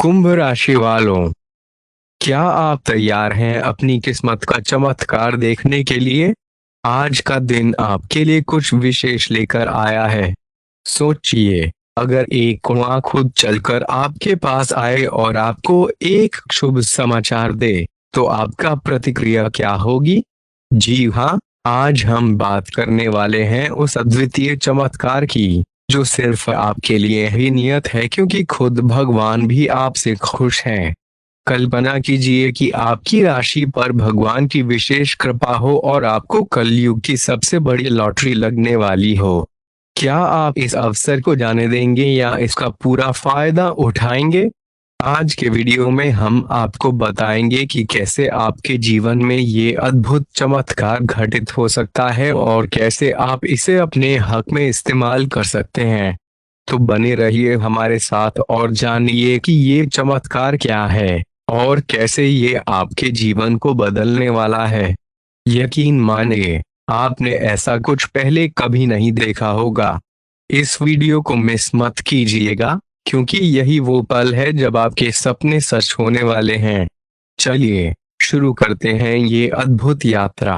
कुंभ राशि वालों, क्या आप तैयार हैं अपनी किस्मत का चमत्कार देखने के लिए? आज का दिन आपके लिए कुछ विशेष लेकर आया है। सोचिए, अगर एक कुआं खुद चलकर आपके पास आए और आपको एक शुभ समाचार दे, तो आपका प्रतिक्रिया क्या होगी? जी हाँ, आज हम बात करने वाले हैं उस अद्वितीय चमत्कार की, जो सिर्फ आपके लिए ही नियत है, क्योंकि खुद भगवान भी आपसे खुश हैं। कल्पना कीजिए कि आपकी राशि पर भगवान की विशेष कृपा हो और आपको कलयुग की सबसे बड़ी लॉटरी लगने वाली हो। क्या आप इस अवसर को जाने देंगे या इसका पूरा फायदा उठाएंगे? आज के वीडियो में हम आपको बताएंगे कि कैसे आपके जीवन में ये अद्भुत चमत्कार घटित हो सकता है और कैसे आप इसे अपने हक में इस्तेमाल कर सकते हैं। तो बने रहिए हमारे साथ और जानिए कि ये चमत्कार क्या है और कैसे ये आपके जीवन को बदलने वाला है। यकीन मानिए, आपने ऐसा कुछ पहले कभी नहीं देखा होगा। इस वीडियो को मिस मत कीजिएगा, क्योंकि यही वो पल है जब आपके सपने सच होने वाले हैं। चलिए शुरू करते हैं ये अद्भुत यात्रा।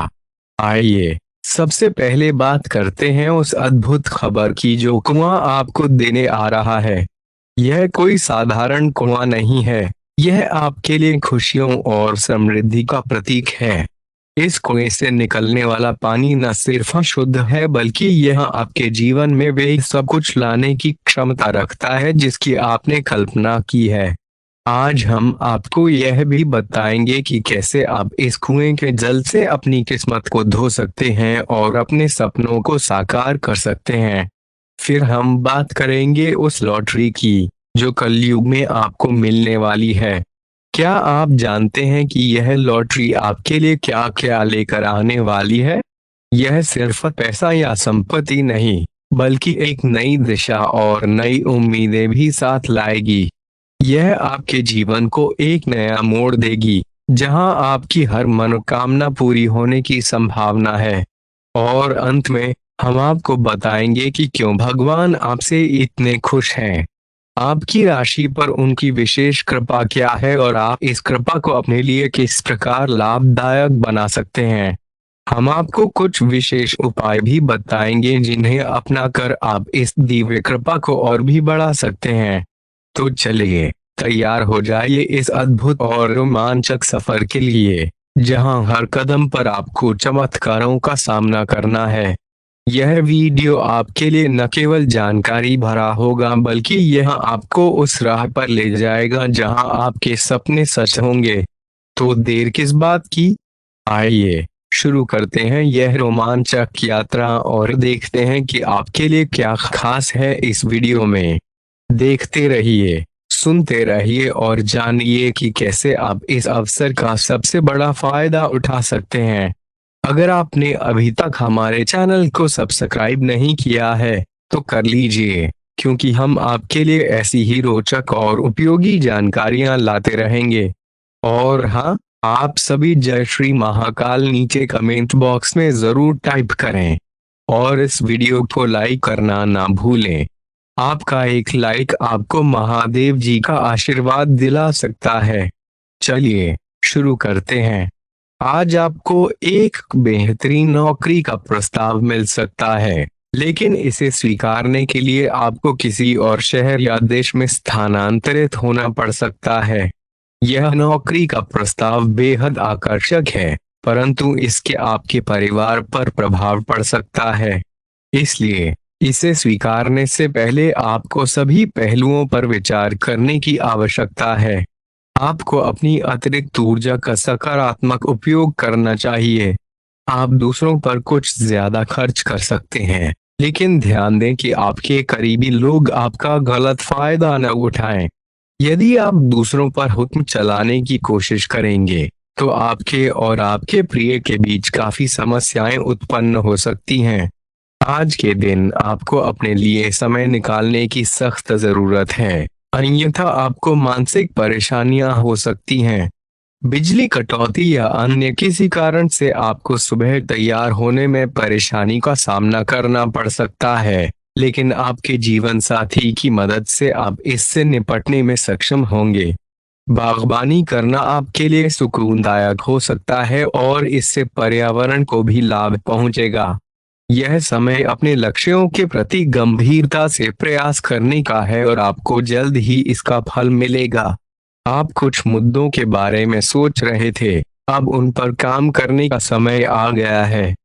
आइए सबसे पहले बात करते हैं उस अद्भुत खबर की जो कुआं आपको देने आ रहा है। यह कोई साधारण कुआं नहीं है, यह आपके लिए खुशियों और समृद्धि का प्रतीक है। इस कुएं से निकलने वाला पानी न सिर्फ शुद्ध है, बल्कि यह आपके जीवन में वे सब कुछ लाने की क्षमता रखता है जिसकी आपने कल्पना की है। आज हम आपको यह भी बताएंगे कि कैसे आप इस कुएं के जल से अपनी किस्मत को धो सकते हैं और अपने सपनों को साकार कर सकते हैं। फिर हम बात करेंगे उस लॉटरी की, जो कलयुग में आपको मिलने वाली है। क्या आप जानते हैं कि यह लॉटरी आपके लिए क्या क्या लेकर आने वाली है? यह सिर्फ पैसा या संपत्ति नहीं, बल्कि एक नई दिशा और नई उम्मीदें भी साथ लाएगी। यह आपके जीवन को एक नया मोड़ देगी, जहां आपकी हर मनोकामना पूरी होने की संभावना है। और अंत में हम आपको बताएंगे कि क्यों भगवान आपसे इतने खुश हैं, आपकी राशि पर उनकी विशेष कृपा क्या है और आप इस कृपा को अपने लिए किस प्रकार लाभदायक बना सकते हैं। हम आपको कुछ विशेष उपाय भी बताएंगे जिन्हें अपनाकर आप इस दिव्य कृपा को और भी बढ़ा सकते हैं। तो चलिए तैयार हो जाइए इस अद्भुत और रोमांचक सफर के लिए, जहां हर कदम पर आपको चमत्कारों का सामना करना है। यह वीडियो आपके लिए न केवल जानकारी भरा होगा, बल्कि यह आपको उस राह पर ले जाएगा जहां आपके सपने सच होंगे। तो देर किस बात की, आइए शुरू करते हैं यह रोमांचक यात्रा और देखते हैं कि आपके लिए क्या खास है इस वीडियो में। देखते रहिए, सुनते रहिए और जानिए कि कैसे आप इस अवसर का सबसे बड़ा फायदा उठा सकते हैं। अगर आपने अभी तक हमारे चैनल को सब्सक्राइब नहीं किया है, तो कर लीजिए, क्योंकि हम आपके लिए ऐसी ही रोचक और उपयोगी जानकारियां लाते रहेंगे। और हाँ, आप सभी जय श्री महाकाल नीचे कमेंट बॉक्स में जरूर टाइप करें और इस वीडियो को लाइक करना ना भूलें। आपका एक लाइक आपको महादेव जी का आशीर्वाद दिला सकता है। चलिए शुरू करते हैं। आज आपको एक बेहतरीन नौकरी का प्रस्ताव मिल सकता है, लेकिन इसे स्वीकारने के लिए आपको किसी और शहर या देश में स्थानांतरित होना पड़ सकता है। यह नौकरी का प्रस्ताव बेहद आकर्षक है, परंतु इसके आपके परिवार पर प्रभाव पड़ सकता है। इसलिए इसे स्वीकारने से पहले आपको सभी पहलुओं पर विचार करने की आवश्यकता है। आपको अपनी अतिरिक्त ऊर्जा का सकारात्मक उपयोग करना चाहिए। आप दूसरों पर कुछ ज्यादा खर्च कर सकते हैं, लेकिन ध्यान दें कि आपके करीबी लोग आपका गलत फायदा न उठाएं। यदि आप दूसरों पर हुक्म चलाने की कोशिश करेंगे, तो आपके और आपके प्रिय के बीच काफी समस्याएं उत्पन्न हो सकती हैं। आज के दिन आपको अपने लिए समय निकालने की सख्त जरूरत है, अन्यथा आपको मानसिक परेशानियां हो सकती हैं। बिजली कटौती या अन्य किसी कारण से आपको सुबह तैयार होने में परेशानी का सामना करना पड़ सकता है, लेकिन आपके जीवन साथी की मदद से आप इससे निपटने में सक्षम होंगे। बागबानी करना आपके लिए सुकूनदायक हो सकता है और इससे पर्यावरण को भी लाभ पहुंचेगा। यह समय अपने लक्ष्यों के प्रति गंभीरता से प्रयास करने का है और आपको जल्द ही इसका फल मिलेगा। आप कुछ मुद्दों के बारे में सोच रहे थे, अब उन पर काम करने का समय आ गया है।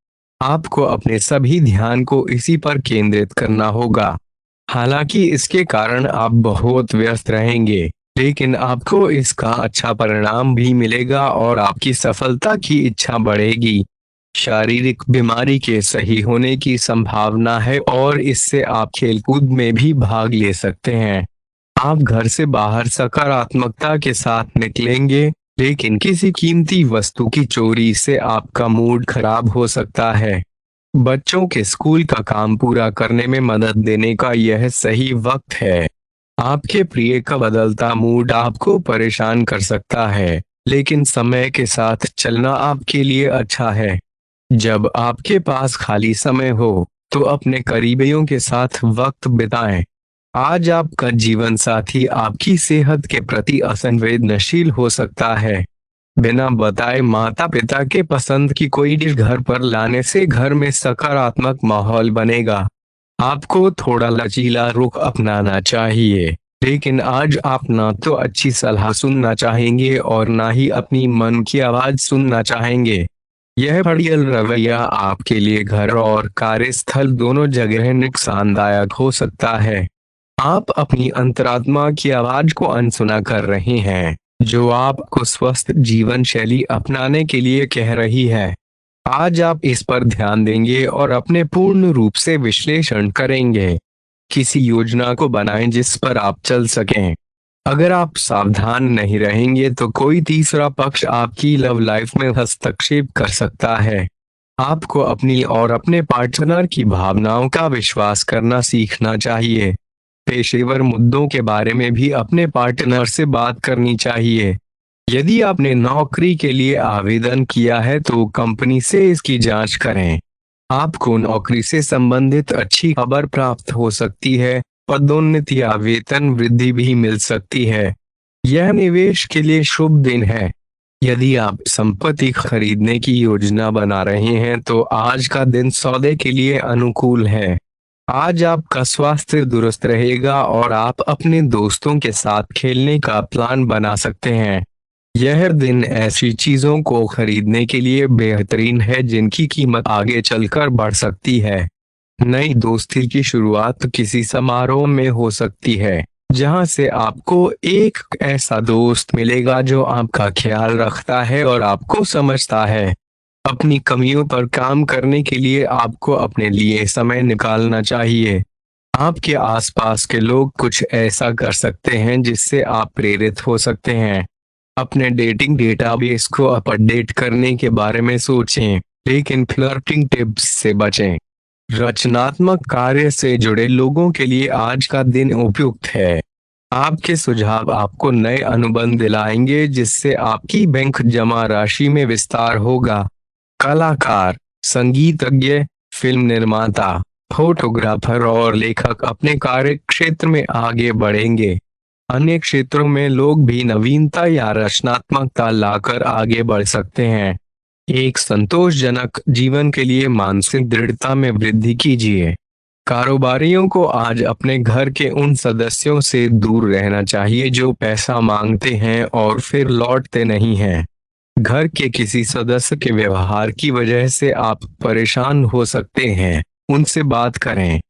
आपको अपने सभी ध्यान को इसी पर केंद्रित करना होगा। हालांकि इसके कारण आप बहुत व्यस्त रहेंगे, लेकिन आपको इसका अच्छा परिणाम भी मिलेगा और आपकी सफलता की इच्छा बढ़ेगी। शारीरिक बीमारी के सही होने की संभावना है और इससे आप खेलकूद में भी भाग ले सकते हैं। आप घर से बाहर सकारात्मकता के साथ निकलेंगे, लेकिन किसी कीमती वस्तु की चोरी से आपका मूड खराब हो सकता है। बच्चों के स्कूल का काम पूरा करने में मदद देने का यह सही वक्त है। आपके प्रिय का बदलता मूड आपको परेशान कर सकता है, लेकिन समय के साथ चलना आपके लिए अच्छा है। जब आपके पास खाली समय हो, तो अपने करीबियों के साथ वक्त बिताएं। आज आपका जीवन साथी आपकी सेहत के प्रति असंवेदनशील हो सकता है। बिना बताए माता पिता के पसंद की कोई डिश घर पर लाने से घर में सकारात्मक माहौल बनेगा। आपको थोड़ा लचीला रुख अपनाना चाहिए, लेकिन आज आप ना तो अच्छी सलाह सुनना चाहेंगे और ना ही अपनी मन की आवाज सुनना चाहेंगे। यह बढ़ियल रवैया आपके लिए घर और कार्यस्थल दोनों जगह नुकसानदायक हो सकता है। आप अपनी अंतरात्मा की आवाज को अनसुना कर रहे हैं, जो आपको स्वस्थ जीवन शैली अपनाने के लिए कह रही है। आज आप इस पर ध्यान देंगे और अपने पूर्ण रूप से विश्लेषण करेंगे। किसी योजना को बनाएं जिस पर आप चल सकें। अगर आप सावधान नहीं रहेंगे तो कोई तीसरा पक्ष आपकी लव लाइफ में हस्तक्षेप कर सकता है। आपको अपनी और अपने पार्टनर की भावनाओं का विश्वास करना सीखना चाहिए। पेशेवर मुद्दों के बारे में भी अपने पार्टनर से बात करनी चाहिए। यदि आपने नौकरी के लिए आवेदन किया है तो कंपनी से इसकी जांच करें। आपको नौकरी से संबंधित अच्छी खबर प्राप्त हो सकती है, पदोन्नति या वेतन वृद्धि भी मिल सकती है। यह निवेश के लिए शुभ दिन है। यदि आप संपत्ति खरीदने की योजना बना रहे हैं तो आज का दिन सौदे के लिए अनुकूल है। आज आपका स्वास्थ्य दुरुस्त रहेगा और आप अपने दोस्तों के साथ खेलने का प्लान बना सकते हैं। यह दिन ऐसी चीजों को खरीदने के लिए बेहतरीन है जिनकी कीमत आगे चलकर बढ़ सकती है। नई दोस्ती की शुरुआत किसी समारोह में हो सकती है, जहां से आपको एक ऐसा दोस्त मिलेगा जो आपका ख्याल रखता है और आपको समझता है। अपनी कमियों पर काम करने के लिए आपको अपने लिए समय निकालना चाहिए। आपके आसपास के लोग कुछ ऐसा कर सकते हैं जिससे आप प्रेरित हो सकते हैं। अपने डेटिंग डेटाबेस को अपडेट करने के बारे में सोचें, लेकिन फ्लर्टिंग टिप्स से बचें। रचनात्मक कार्य से जुड़े लोगों के लिए आज का दिन उपयुक्त है। आपके सुझाव आपको नए अनुबंध दिलाएंगे जिससे आपकी बैंक जमा राशि में विस्तार होगा। कलाकार, संगीतज्ञ, फिल्म निर्माता, फोटोग्राफर और लेखक अपने कार्य क्षेत्र में आगे बढ़ेंगे। अन्य क्षेत्रों में लोग भी नवीनता या रचनात्मकता लाकर आगे बढ़ सकते हैं। एक संतोषजनक जीवन के लिए मानसिक दृढ़ता में वृद्धि कीजिए। कारोबारियों को आज अपने घर के उन सदस्यों से दूर रहना चाहिए जो पैसा मांगते हैं और फिर लौटते नहीं हैं। घर के किसी सदस्य के व्यवहार की वजह से आप परेशान हो सकते हैं, उनसे बात करें।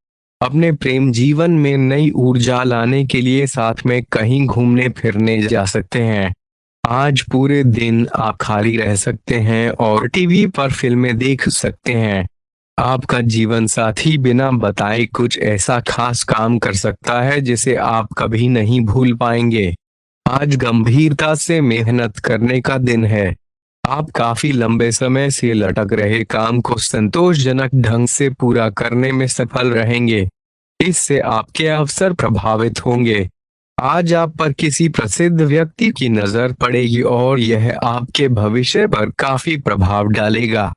अपने प्रेम जीवन में नई ऊर्जा लाने के लिए साथ में कहीं घूमने फिरने जा सकते हैं। आज पूरे दिन आप खाली रह सकते हैं और टीवी पर फिल्में देख सकते हैं। आपका जीवन साथी बिना बताए कुछ ऐसा खास काम कर सकता है जिसे आप कभी नहीं भूल पाएंगे। आज गंभीरता से मेहनत करने का दिन है। आप काफी लंबे समय से लटक रहे काम को संतोषजनक ढंग से पूरा करने में सफल रहेंगे। इससे आपके अवसर प्रभावित होंगे। आज आप पर किसी प्रसिद्ध व्यक्ति की नजर पड़ेगी और यह आपके भविष्य पर काफी प्रभाव डालेगा।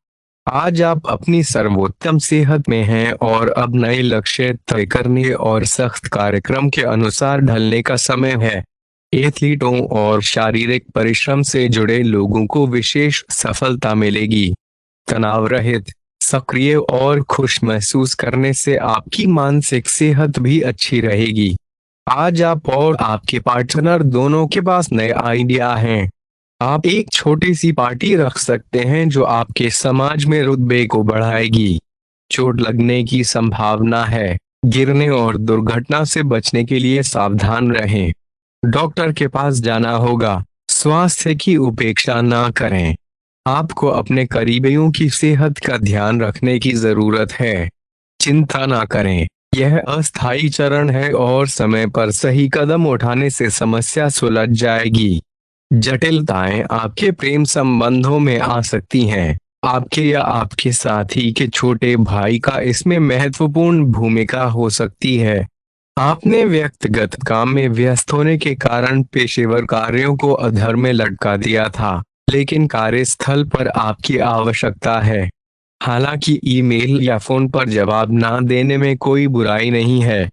आज आप अपनी सर्वोत्तम सेहत में हैं और अब नए लक्ष्य तय करने और सख्त कार्यक्रम के अनुसार ढलने का समय है। एथलीटों और शारीरिक परिश्रम से जुड़े लोगों को विशेष सफलता मिलेगी। तनाव रहित, सक्रिय और खुश महसूस करने से आपकी मानसिक सेहत भी अच्छी रहेगी। आज आप और आपके पार्टनर दोनों के पास नए आइडिया हैं। आप एक छोटी सी पार्टी रख सकते हैं जो आपके समाज में रुतबे को बढ़ाएगी। चोट लगने की संभावना है। गिरने और दुर्घटना से बचने के लिए सावधान रहें। डॉक्टर के पास जाना होगा। स्वास्थ्य की उपेक्षा ना करें। आपको अपने करीबियों की सेहत का ध्यान रखने की जरूरत है। चिंता ना करें, यह अस्थायी चरण है और समय पर सही कदम उठाने से समस्या सुलझ जाएगी। जटिलताएं आपके प्रेम संबंधों में आ सकती हैं। आपके या आपके साथी के छोटे भाई का इसमें महत्वपूर्ण भूमिका हो सकती है। आपने व्यक्तिगत काम में व्यस्त होने के कारण पेशेवर कार्यों को अधर में लटका दिया था, लेकिन कार्यस्थल पर आपकी आवश्यकता है। हालांकि ईमेल या फोन पर जवाब ना देने में कोई बुराई नहीं है।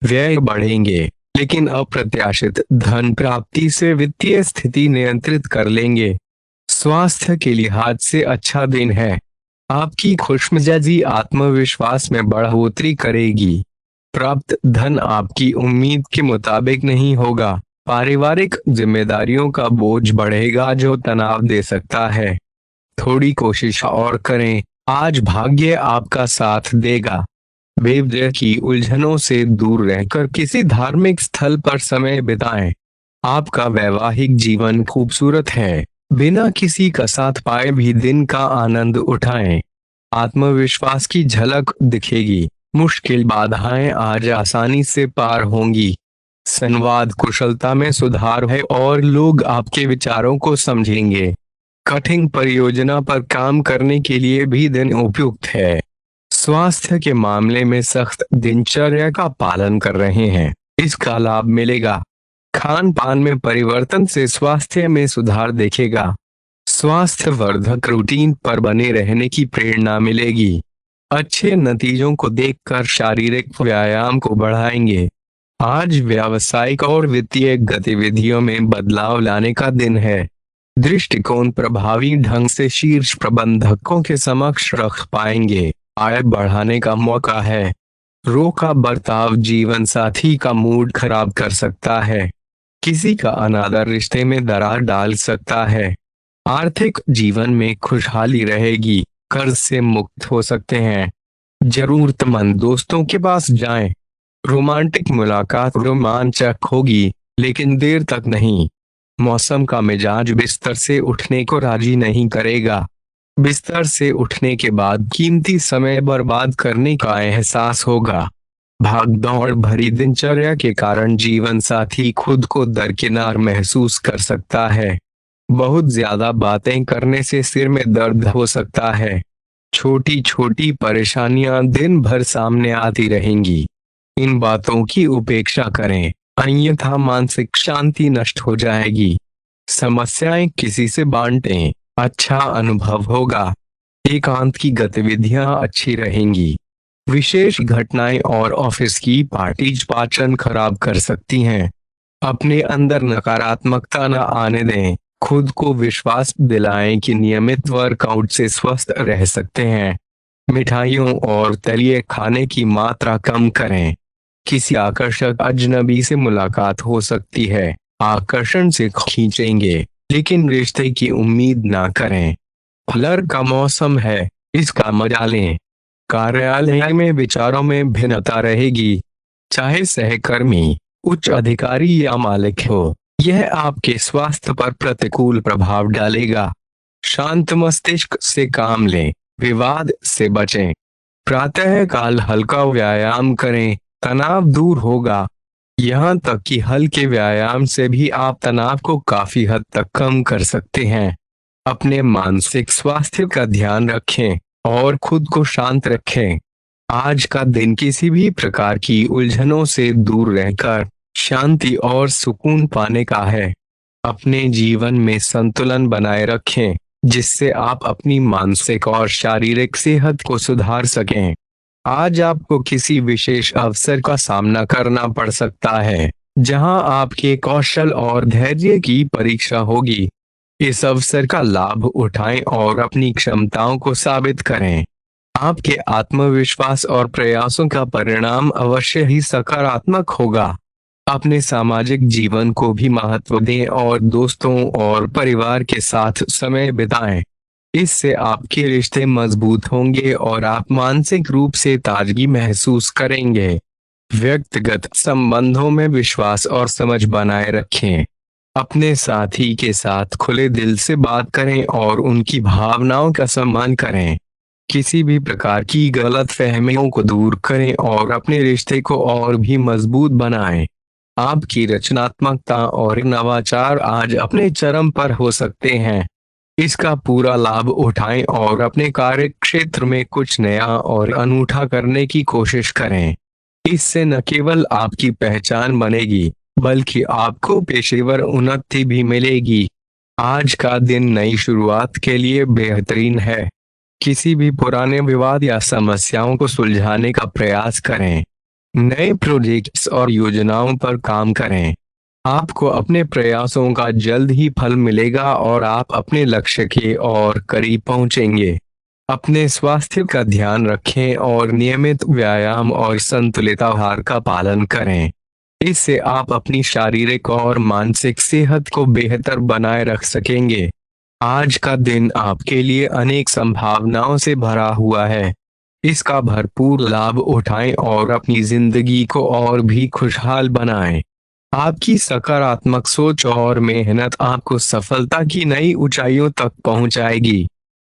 व्यय बढ़ेंगे, लेकिन अप्रत्याशित धन प्राप्ति से वित्तीय स्थिति नियंत्रित कर लेंगे। स्वास्थ्य के लिहाज से अच्छा दिन है। आपकी खुशमिजाजी आत्मविश्वास में बढ़ोतरी करेगी। प्राप्त धन आपकी उम्मीद के मुताबिक नहीं होगा। पारिवारिक जिम्मेदारियों का बोझ बढ़ेगा जो तनाव दे सकता है। थोड़ी कोशिश और करें, आज भाग्य आपका साथ देगा। बेवजह की उलझनों से दूर रहकर किसी धार्मिक स्थल पर समय बिताएं। आपका वैवाहिक जीवन खूबसूरत है। बिना किसी का साथ पाए भी दिन का आनंद उठाएं। आत्मविश्वास की झलक दिखेगी। मुश्किल बाधाएं आज आसानी से पार होंगी। संवाद कुशलता में सुधार है और लोग आपके विचारों को समझेंगे। कठिन परियोजना पर काम करने के लिए भी दिन उपयुक्त है। स्वास्थ्य के मामले में सख्त दिनचर्या का पालन कर रहे हैं, इसका लाभ मिलेगा। खान पान में परिवर्तन से स्वास्थ्य में सुधार दिखेगा। स्वास्थ्यवर्धक रूटीन पर बने रहने की प्रेरणा मिलेगी। अच्छे नतीजों को देखकर शारीरिक व्यायाम को बढ़ाएंगे। आज व्यावसायिक और वित्तीय गतिविधियों में बदलाव लाने का दिन है। दृष्टिकोण प्रभावी ढंग से शीर्ष प्रबंधकों के समक्ष रख पाएंगे। आय बढ़ाने का मौका है। रोका बर्ताव जीवन साथी का मूड खराब कर सकता है। किसी का अनादर रिश्ते में दरार डाल सकता है। आर्थिक जीवन में खुशहाली रहेगी। कर्ज से मुक्त हो सकते हैं। जरूरतमंद दोस्तों के पास जाएं। रोमांटिक मुलाकात रोमांचक होगी, लेकिन देर तक नहीं। मौसम का मिजाज बिस्तर से उठने को राजी नहीं करेगा। बिस्तर से उठने के बाद कीमती समय बर्बाद करने का एहसास होगा। भागदौड़ भरी दिनचर्या के कारण जीवन साथी खुद को दरकिनार महसूस कर सकता है। बहुत ज्यादा बातें करने से सिर में दर्द हो सकता है। छोटी छोटी परेशानियां दिन भर सामने आती रहेंगी। इन बातों की उपेक्षा करें, अन्यथा मानसिक शांति नष्ट हो जाएगी। समस्याएं किसी से बांटें, अच्छा अनुभव होगा। एकांत की गतिविधियां अच्छी रहेंगी। विशेष घटनाएं और ऑफिस की पार्टीज पाचन खराब कर सकती हैं। अपने अंदर नकारात्मकता न आने दें। खुद को विश्वास दिलाएं कि नियमित वर्कआउट से स्वस्थ रह सकते हैं। मिठाइयों और तलिए खाने की मात्रा कम करें। किसी आकर्षक अजनबी से मुलाकात हो सकती है। आकर्षण से खींचेंगे, लेकिन रिश्ते की उम्मीद ना करें। फ्लर का मौसम है, इसका मजा लें। कार्यालय में विचारों में भिन्नता रहेगी। चाहे सहकर्मी, उच्च अधिकारी या मालिक हो, यह आपके स्वास्थ्य पर प्रतिकूल प्रभाव डालेगा। शांत मस्तिष्क से काम लें। विवाद से बचें। प्रातः काल हल्का व्यायाम करें, तनाव दूर होगा। यहाँ तक कि हल्के व्यायाम से भी आप तनाव को काफी हद तक कम कर सकते हैं। अपने मानसिक स्वास्थ्य का ध्यान रखें और खुद को शांत रखें। आज का दिन किसी भी प्रकार की उलझनों से दूर रहकर शांति और सुकून पाने का है। अपने जीवन में संतुलन बनाए रखें। जिससे आप अपनी मानसिक और शारीरिक सेहत को सुधार सकें। आज आपको किसी विशेष अवसर का सामना करना पड़ सकता है, जहां आपके कौशल और धैर्य की परीक्षा होगी। इस अवसर का लाभ उठाएं और अपनी क्षमताओं को साबित करें। आपके आत्मविश्वास और प्रयासों का परिणाम अवश्य ही सकारात्मक होगा। अपने सामाजिक जीवन को भी महत्व दें और दोस्तों और परिवार के साथ समय बिताएं। इससे आपके रिश्ते मजबूत होंगे और आप मानसिक रूप से ताजगी महसूस करेंगे। व्यक्तिगत संबंधों में विश्वास और समझ बनाए रखें। अपने साथी के साथ खुले दिल से बात करें और उनकी भावनाओं का सम्मान करें। किसी भी प्रकार की गलत फहमियों को दूर करें और अपने रिश्ते को और भी मजबूत बनाएं। आपकी रचनात्मकता और नवाचार आज अपने चरम पर हो सकते हैं। इसका पूरा लाभ उठाएं और अपने कार्य क्षेत्र में कुछ नया और अनूठा करने की कोशिश करें। इससे न केवल आपकी पहचान बनेगी, बल्कि आपको पेशेवर उन्नति भी मिलेगी। आज का दिन नई शुरुआत के लिए बेहतरीन है। किसी भी पुराने विवाद या समस्याओं को सुलझाने का प्रयास करें। नए प्रोजेक्ट्स और योजनाओं पर काम करें। आपको अपने प्रयासों का जल्द ही फल मिलेगा और आप अपने लक्ष्य के और करीब पहुंचेंगे। अपने स्वास्थ्य का ध्यान रखें और नियमित व्यायाम और संतुलित आहार का पालन करें। इससे आप अपनी शारीरिक और मानसिक सेहत को बेहतर बनाए रख सकेंगे। आज का दिन आपके लिए अनेक संभावनाओं से भरा हुआ है। इसका भरपूर लाभ उठाएं और अपनी जिंदगी को और भी खुशहाल बनाएं। आपकी सकारात्मक सोच और मेहनत आपको सफलता की नई ऊंचाइयों तक पहुंचाएगी।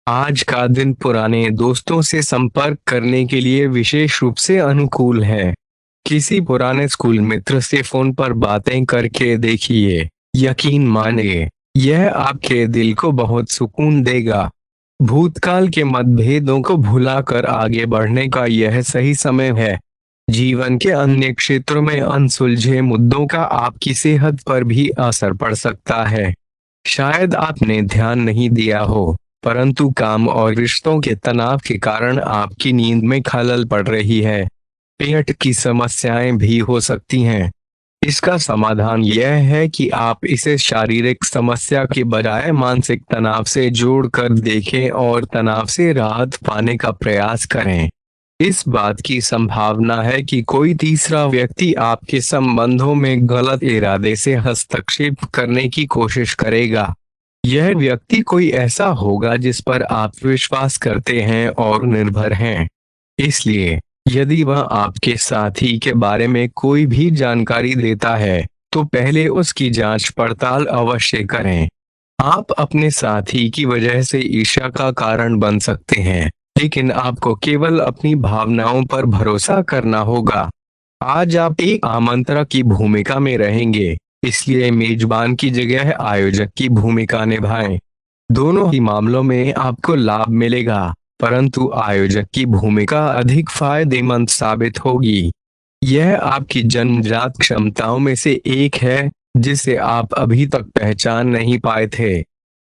आज का दिन पुराने दोस्तों से संपर्क करने के लिए विशेष रूप से अनुकूल है। किसी पुराने स्कूल मित्र से फोन पर बातें करके देखिए। यकीन मानिए, यह आपके दिल को बहुत सुकून देगा। भूतकाल के मतभेदों को भुलाकर आगे बढ़ने का यह सही समय है। जीवन के अन्य क्षेत्रों में अनसुलझे मुद्दों का आपकी सेहत पर भी असर पड़ सकता है। शायद आपने ध्यान नहीं दिया हो, परंतु काम और रिश्तों के तनाव के कारण आपकी नींद में खलल पड़ रही है। पेट की समस्याएं भी हो सकती हैं। इसका समाधान यह है कि आप इसे शारीरिक समस्या के बजाय मानसिक तनाव से जोड़कर देखें और तनाव से राहत पाने का प्रयास करें। इस बात की संभावना है कि कोई तीसरा व्यक्ति आपके संबंधों में गलत इरादे से हस्तक्षेप करने की कोशिश करेगा। यह व्यक्ति कोई ऐसा होगा जिस पर आप विश्वास करते हैं और निर्भर हैं। इसलिए यदि वह आपके साथी के बारे में कोई भी जानकारी देता है, तो पहले उसकी जांच पड़ताल अवश्य करें। आप अपने साथी की वजह से ईर्ष्या का कारण बन सकते हैं, लेकिन आपको केवल अपनी भावनाओं पर भरोसा करना होगा। आज आप एक आमंत्रक की भूमिका में रहेंगे, इसलिए मेजबान की जगह आयोजक की भूमिका निभाएं। दोनों ही मामलों में आपको लाभ मिलेगा, परंतु आयोजक की भूमिका अधिक फायदेमंद साबित होगी। यह आपकी जन्मजात क्षमताओं में से एक है, जिसे आप अभी तक पहचान नहीं पाए थे।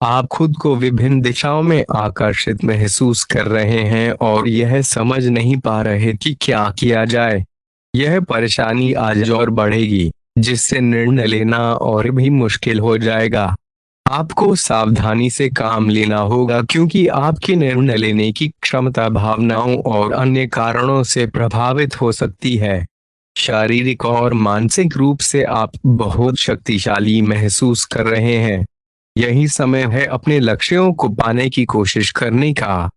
आप खुद को विभिन्न दिशाओं में आकर्षित महसूस कर रहे हैं और यह समझ नहीं पा रहे कि क्या किया जाए। यह परेशानी आज और बढ़ेगी, जिससे निर्णय लेना और भी मुश्किल हो जाएगा। आपको सावधानी से काम लेना होगा, क्योंकि आपकी निर्णय लेने की क्षमता भावनाओं और अन्य कारणों से प्रभावित हो सकती है। शारीरिक और मानसिक रूप से आप बहुत शक्तिशाली महसूस कर रहे हैं। यही समय है अपने लक्ष्यों को पाने की कोशिश करने का।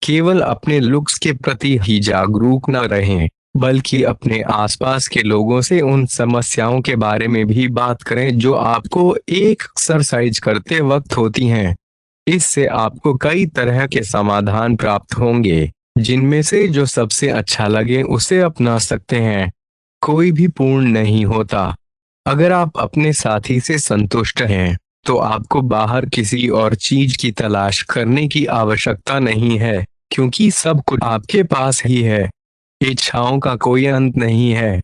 केवल अपने लुक्स के प्रति ही जागरूक न रहें, बल्कि अपने आसपास के लोगों से उन समस्याओं के बारे में भी बात करें जो आपको एक एक्सरसाइज करते वक्त होती हैं। इससे आपको कई तरह के समाधान प्राप्त होंगे, जिनमें से जो सबसे अच्छा लगे उसे अपना सकते हैं। कोई भी पूर्ण नहीं होता। अगर आप अपने साथी से संतुष्ट हैं, तो आपको बाहर किसी और चीज की तलाश करने की आवश्यकता नहीं है, क्योंकि सब कुछ आपके पास ही है। इच्छाओं का कोई अंत नहीं है।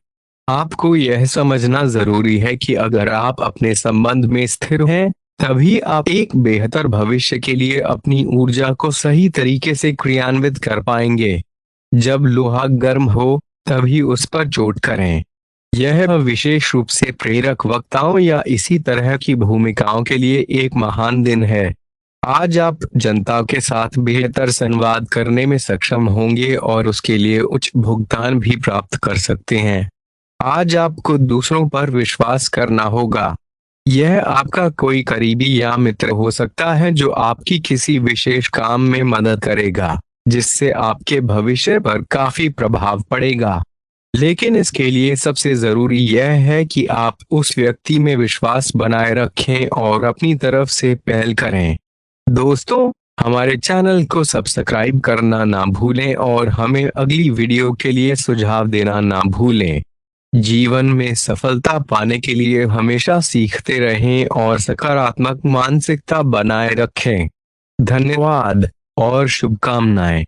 आपको यह समझना जरूरी है कि अगर आप अपने संबंध में स्थिर हैं, तभी आप एक बेहतर भविष्य के लिए अपनी ऊर्जा को सही तरीके से क्रियान्वित कर पाएंगे। जब लोहा गर्म हो, तभी उस पर चोट करें। यह विशेष रूप से प्रेरक वक्ताओं या इसी तरह की भूमिकाओं के लिए एक महान दिन है। आज आप जनता के साथ बेहतर संवाद करने में सक्षम होंगे और उसके लिए उच्च भुगतान भी प्राप्त कर सकते हैं। आज आपको दूसरों पर विश्वास करना होगा। यह आपका कोई करीबी या मित्र हो सकता है जो आपकी किसी विशेष काम में मदद करेगा, जिससे आपके भविष्य पर काफी प्रभाव पड़ेगा। लेकिन इसके लिए सबसे जरूरी यह है कि आप उस व्यक्ति में विश्वास बनाए रखें और अपनी तरफ से पहल करें। दोस्तों, हमारे चैनल को सब्सक्राइब करना ना भूलें और हमें अगली वीडियो के लिए सुझाव देना ना भूलें। जीवन में सफलता पाने के लिए हमेशा सीखते रहें और सकारात्मक मानसिकता बनाए रखें। धन्यवाद और शुभकामनाएं।